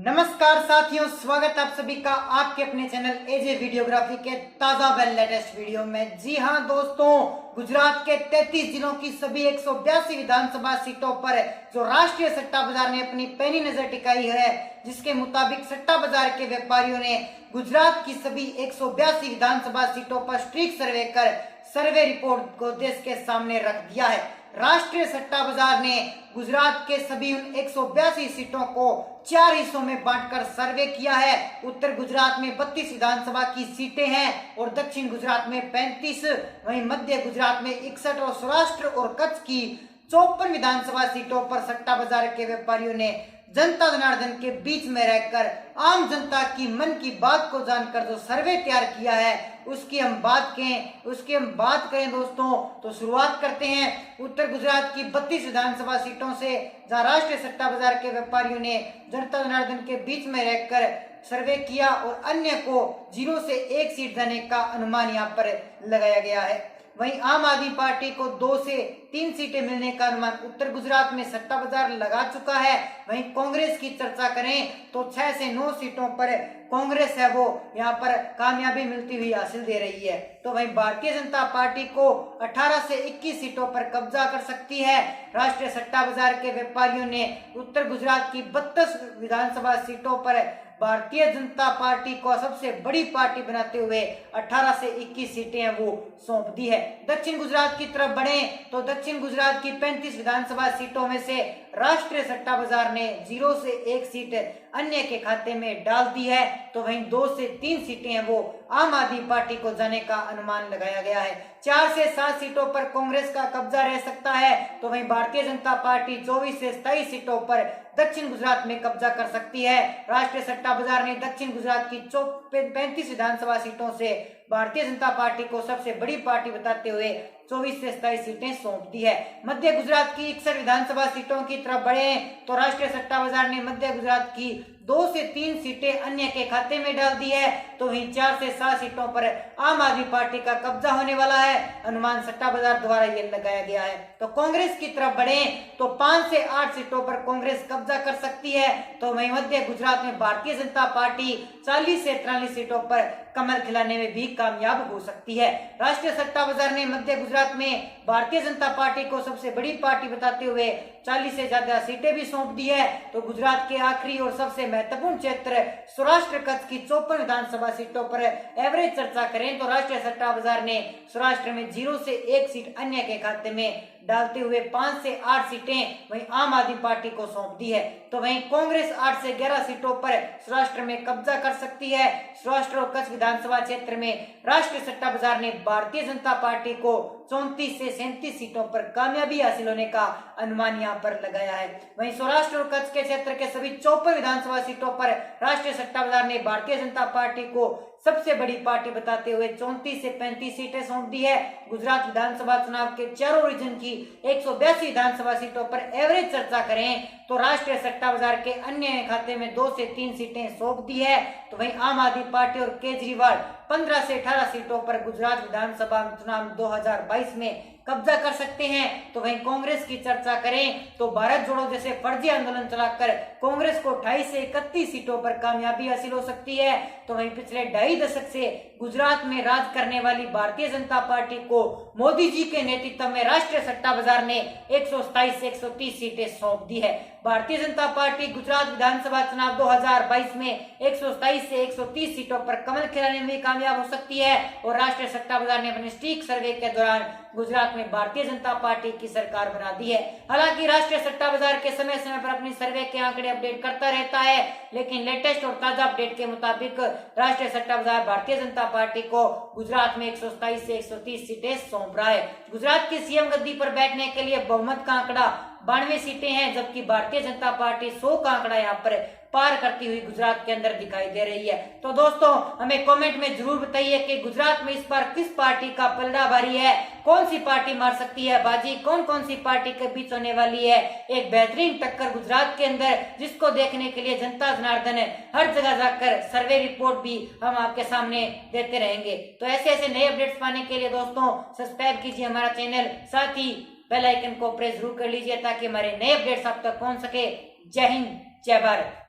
नमस्कार साथियों, स्वागत आप सभी का आपके अपने चैनल एजे वीडियोग्राफी के ताजा व लेटेस्ट वीडियो में। जी हां दोस्तों, गुजरात के 33 जिलों की सभी 182 विधानसभा सीटों पर जो राष्ट्रीय सट्टा बाजार ने अपनी पैनी नजर टिकाई है, जिसके मुताबिक सट्टा बाजार के व्यापारियों ने गुजरात की सभी 182 विधानसभा सीटों पर स्ट्रीक सर्वे कर सर्वे रिपोर्ट को देश के सामने रख दिया है। राष्ट्रीय सट्टा बाजार ने गुजरात के सभी उन 182 सीटों को 4 हिस्सों में बांटकर सर्वे किया है। उत्तर गुजरात में 32 विधानसभा की सीटें हैं और दक्षिण गुजरात में 35, वहीं मध्य गुजरात में 61 और सौराष्ट्र और कच्छ की 54 विधानसभा सीटों पर सट्टा बाजार के व्यापारियों ने जनता जनार्दन के बीच में रहकर आम जनता की मन की बात को जानकर जो सर्वे तैयार किया है, उसकी हम बात करें दोस्तों, तो शुरुआत करते हैं उत्तर गुजरात की 32 विधानसभा सीटों से, जहां राष्ट्रीय सट्टा बाजार के व्यापारियों ने जनता जनार्दन के बीच में रहकर सर्वे किया और अन्य को 0 से 1 सीट देने का अनुमान यहाँ पर लगाया गया है। वहीं आम आदमी पार्टी को 2 से 3 सीटें मिलने का अनुमान उत्तर गुजरात में सट्टा बाजार लगा चुका है। वहीं कांग्रेस की चर्चा करें तो 6 से 9 सीटों पर कांग्रेस है वो यहाँ पर कामयाबी मिलती हुई हासिल दे रही है। तो वहीं भारतीय जनता पार्टी को 18 से 21 सीटों पर कब्जा कर सकती है। राष्ट्रीय सट्टा बाजार के व्यापारियों ने उत्तर गुजरात की 32 विधानसभा सीटों पर भारतीय जनता पार्टी को सबसे बड़ी पार्टी बनाते हुए 18 से 21 सीटें वो सौंप दी है। दक्षिण गुजरात की तरफ बढ़े तो दक्षिण गुजरात की 35 विधानसभा सीटों में से राष्ट्रीय सट्टा बाजार ने 0 से 1 सीट अन्य के खाते में डाल दी है। तो वहीं 2 से 3 सीटें हैं वो आम आदमी पार्टी को जाने का अनुमान लगाया गया है। 4 से 7 सीटों पर कांग्रेस का कब्जा रह सकता है। तो वहीं भारतीय जनता पार्टी 24 से 27 सीटों पर दक्षिण गुजरात में कब्जा कर सकती है। राष्ट्रीय सट्टा बाजार ने दक्षिण गुजरात की 35 विधानसभा सीटों से भारतीय जनता पार्टी को सबसे बड़ी पार्टी बताते हुए 24 से 27 सीटें सौंप दी है। मध्य गुजरात की 61 विधानसभा सीटों की तरफ बढ़े तो राष्ट्रीय सट्टा बाजार ने मध्य गुजरात की 2 से 3 सीटें अन्य के खाते में डाल दी है। तो वहीं 4 से 7 सीटों पर आम आदमी पार्टी का कब्जा होने वाला है, अनुमान सट्टा बाजार द्वारा ये लगाया गया है। तो कांग्रेस की तरफ बढ़े तो 5 से 8 सीटों पर कांग्रेस कब्जा कर सकती है। तो वहीं मध्य गुजरात में भारतीय जनता पार्टी 40 से 43 सीटों पर कमल खिलाने में भी कामयाब हो सकती है। राष्ट्रीय सट्टा बाजार ने मध्य गुजरात में भारतीय जनता पार्टी को सबसे बड़ी पार्टी बताते हुए 40 से ज्यादा सीटें भी सौंप दी है। तो गुजरात के आखिरी और सबसे महत्वपूर्ण क्षेत्र सौराष्ट्र कच्छ की 54 विधानसभा सीटों पर एवरेज चर्चा करें तो राष्ट्रीय सट्टा बाजार ने सौराष्ट्र में 0 से 1 सीट अन्य के खाते में डालते हुए 5 से 8 सीटें वहीं आम आदमी पार्टी को सौंप दी है। तो वहीं कांग्रेस 8 से 11 सीटों पर सौराष्ट्र में कब्जा कर सकती है। सौराष्ट्र और कच्छ विधानसभा क्षेत्र में राष्ट्रीय सट्टा बाजार ने भारतीय जनता पार्टी को 34 से 37 सीटों पर कामयाबी हासिल होने का अनुमान यहाँ पर लगाया है। वहीं सौराष्ट्र और कच्छ के क्षेत्र के सभी 54 विधानसभा सीटों पर राष्ट्रीय सट्टा बाजार ने भारतीय जनता पार्टी को सबसे बड़ी पार्टी बताते हुए 34 से 35 सीटें सौंप दी है। गुजरात विधानसभा चुनाव के चारों रीजन की 182 विधानसभा सीटों पर एवरेज चर्चा करें तो राष्ट्रीय सट्टा बाजार के अन्य खाते में 2 से 3 सीटें सौंप दी है। तो वहीं आम आदमी पार्टी और केजरीवाल 15 से 18 सीटों पर गुजरात विधानसभा चुनाव 2022 में कब्जा कर सकते हैं। तो वहीं कांग्रेस की चर्चा करें तो भारत जोड़ो जैसे फर्जी आंदोलन चलाकर कांग्रेस को 28 से 31 सीटों पर कामयाबी हासिल हो सकती है। तो वहीं पिछले 2.5 दशक से गुजरात में राज करने वाली भारतीय जनता पार्टी को मोदी जी के नेतृत्व में राष्ट्रीय सट्टा बाजार ने 127 से 130 सीटें सौंप दी है। भारतीय जनता पार्टी गुजरात विधानसभा चुनाव 2022 में 127 से 130 सीटों पर कमल खिलाने में कामयाब हो सकती है और राष्ट्रीय सट्टा बाजार ने अपने स्ट्रीक सर्वे के दौरान गुजरात में भारतीय जनता पार्टी की सरकार बना दी है। हालांकि राष्ट्रीय सट्टा बाजार के समय समय पर अपनी सर्वे के आंकड़े अपडेट करता रहता है, लेकिन लेटेस्ट और ताजा अपडेट के मुताबिक राष्ट्रीय सट्टा बाजार भारतीय जनता पार्टी को गुजरात में 127 से 130 सीटें सौंप रहा है। गुजरात की सीएम गद्दी पर बैठने के लिए बहुमत का आंकड़ा 92 सीटें हैं, जबकि भारतीय जनता पार्टी 100 का आंकड़ा यहाँ पर पार करती हुई गुजरात के अंदर दिखाई दे रही है। तो दोस्तों, हमें कमेंट में जरूर बताइए कि गुजरात में इस बार किस पार्टी का पलड़ा भारी है, कौन सी पार्टी मार सकती है बाजी, कौन कौन सी पार्टी के बीच होने वाली है एक बेहतरीन टक्कर गुजरात के अंदर, जिसको देखने के लिए जनता जनार्दन हर जगह जाकर सर्वे रिपोर्ट भी हम आपके सामने देते रहेंगे। तो ऐसे ऐसे नए अपडेट्स पाने के लिए दोस्तों सब्सक्राइब कीजिए हमारा चैनल, साथ ही बेल आइकन को प्रेस जरूर कर लीजिए ताकि हमारे नए अपडेट्स आप तक पहुंच सके। जय हिंद, जय भारत।